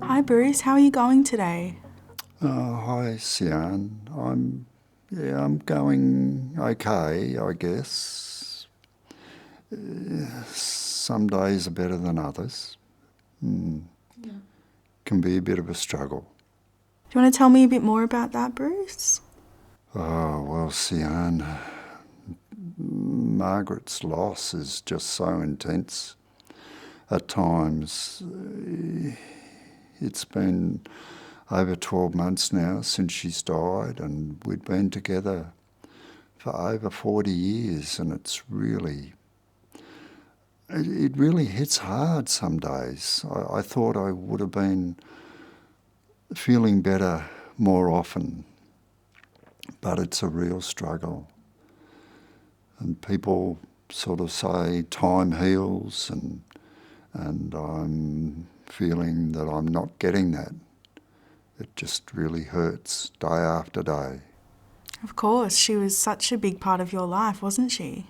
Hi Bruce, how are you going today? Hi, Sian. I'm going okay, I guess. Some days are better than others. Can be a bit of a struggle. Do you want to tell me a bit more about that, Bruce? Oh, well, Sian, Margaret's loss is just so intense. At times, it's been over 12 months now since she's died, and we'd been together for over 40 years, and it really hits hard some days. I thought I would have been feeling better more often, but it's a real struggle. And people sort of say time heals, and I'm feeling that I'm not getting that. It just really hurts day after day. Of course, she was such a big part of your life, wasn't she?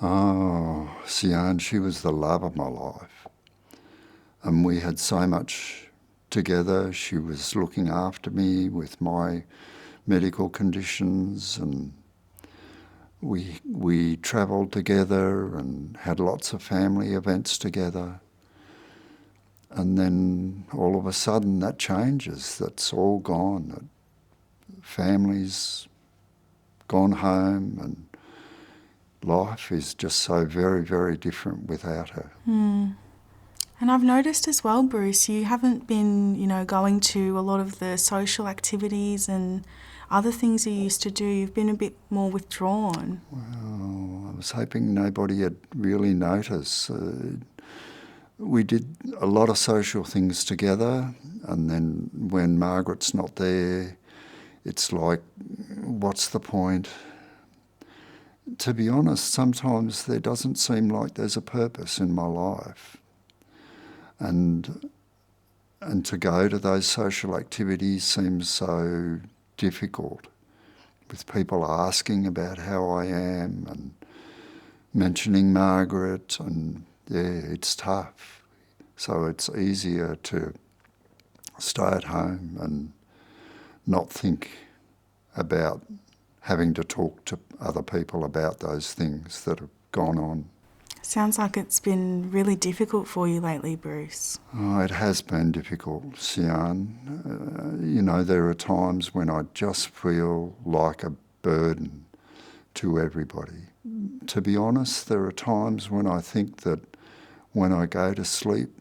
Oh, Sian, she was the love of my life. And we had so much together. She was looking after me with my medical conditions, and we travelled together and had lots of family events together. And then all of a sudden that changes. That's all gone. Family's gone home, and life is just so very, very different without her. And I've noticed as well, Bruce, you haven't been, going to a lot of the social activities and other things you used to do. You've been a bit more withdrawn. Well, I was hoping nobody had really noticed. We did a lot of social things together, and then when Margaret's not there, it's like, what's the point? To be honest, sometimes there doesn't seem like there's a purpose in my life. And to go to those social activities seems so difficult, with people asking about how I am and mentioning Margaret, and yeah, it's tough. So it's easier to stay at home and not think about having to talk to other people about those things that have gone on. Sounds like it's been really difficult for you lately, Bruce. Oh, it has been difficult, Sian. There are times when I just feel like a burden to everybody. To be honest, there are times when I think that when I go to sleep,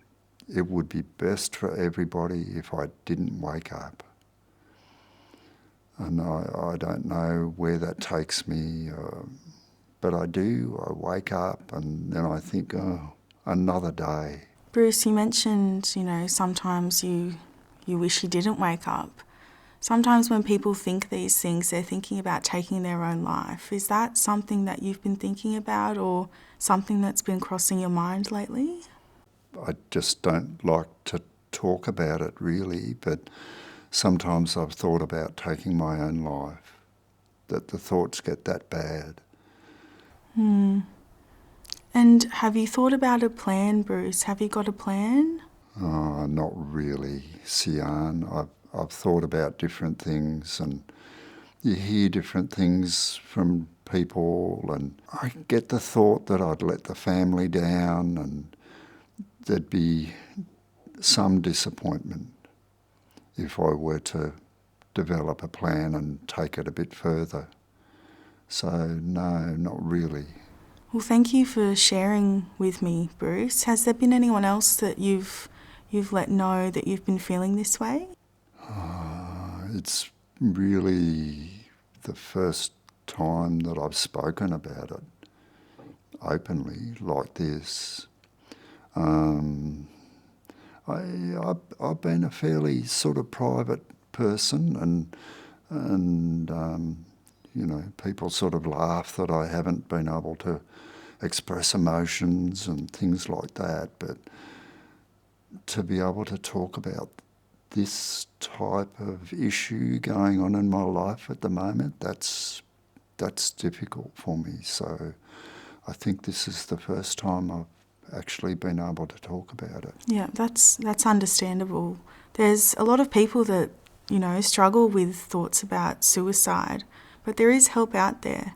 it would be best for everybody if I didn't wake up. And I don't know where that takes me, but I do. I wake up and then I think, oh, another day. Bruce, you mentioned, sometimes you wish you didn't wake up. Sometimes when people think these things, they're thinking about taking their own life. Is that something that you've been thinking about or something that's been crossing your mind lately? I just don't like to talk about it really, but sometimes I've thought about taking my own life, that the thoughts get that bad. And have you thought about a plan, Bruce? Have you got a plan? Oh, not really, Sian. I've thought about different things, and you hear different things from people, and I get the thought that I'd let the family down and there'd be some disappointment if I were to develop a plan and take it a bit further. So no, not really. Well, thank you for sharing with me, Bruce. Has there been anyone else that you've let know that you've been feeling this way? It's really the first time that I've spoken about it openly like this. Um, I've been a fairly sort of private person, and people sort of laugh that I haven't been able to express emotions and things like that. But to be able to talk about this type of issue going on in my life at the moment, that's that's difficult for me. So I think this is the first time I've actually been able to talk about it. Yeah, that's understandable. There's a lot of people that, struggle with thoughts about suicide, but there is help out there.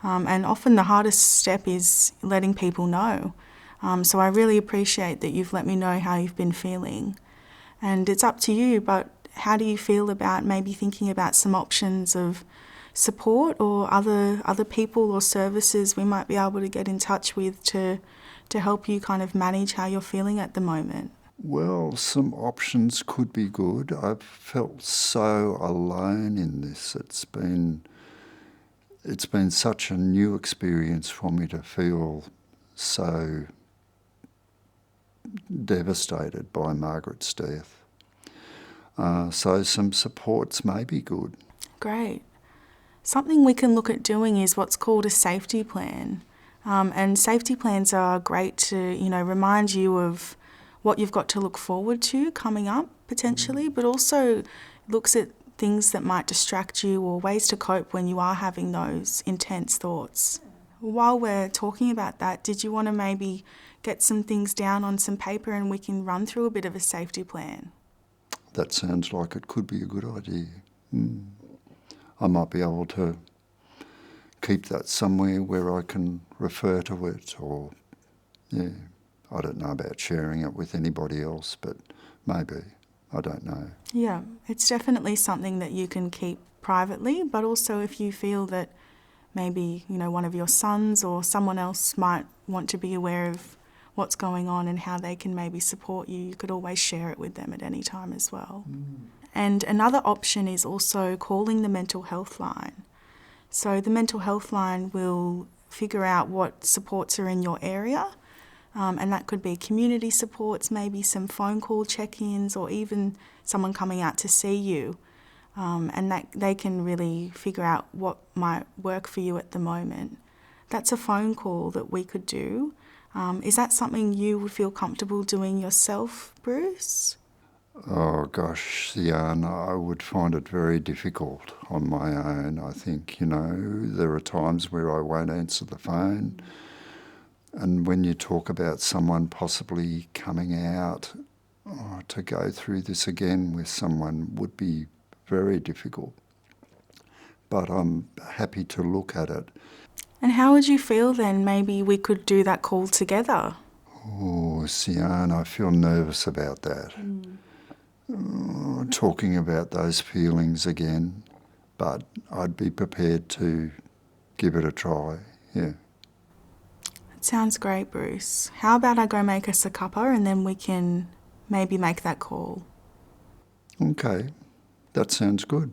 And often the hardest step is letting people know. So I really appreciate that you've let me know how you've been feeling. And it's up to you, but how do you feel about maybe thinking about some options of support or other people or services we might be able to get in touch with to help you kind of manage how you're feeling at the moment? Well, some options could be good. I've felt so alone in this. It's been such a new experience for me to feel so devastated by Margaret's death. So some supports may be good. Great. Something we can look at doing is what's called a safety plan. And safety plans are great to, remind you of what you've got to look forward to coming up potentially, but also looks at things that might distract you or ways to cope when you are having those intense thoughts. While we're talking about that, did you want to maybe get some things down on some paper and we can run through a bit of a safety plan? That sounds like it could be a good idea. I might be able to keep that somewhere where I can refer to it, or, I don't know about sharing it with anybody else, but maybe. I don't know. Yeah, it's definitely something that you can keep privately, but also if you feel that maybe, one of your sons or someone else might want to be aware of what's going on and how they can maybe support you, you could always share it with them at any time as well. And another option is also calling the mental health line. So the mental health line will figure out what supports are in your area, and that could be community supports, maybe some phone call check-ins, or even someone coming out to see you. And that they can really figure out what might work for you at the moment. That's a phone call that we could do. Is that something you would feel comfortable doing yourself, Bruce? Oh gosh, Jan, I would find it very difficult on my own. I think, there are times where I won't answer the phone. And when you talk about someone possibly coming out, to go through this again with someone would be very difficult. But I'm happy to look at it. And how would you feel then? Maybe we could do that call together. Oh, Sian, I feel nervous about that. Talking about those feelings again, but I'd be prepared to give it a try, yeah. It sounds great, Bruce. How about I go make us a cuppa and then we can maybe make that call? Okay, that sounds good.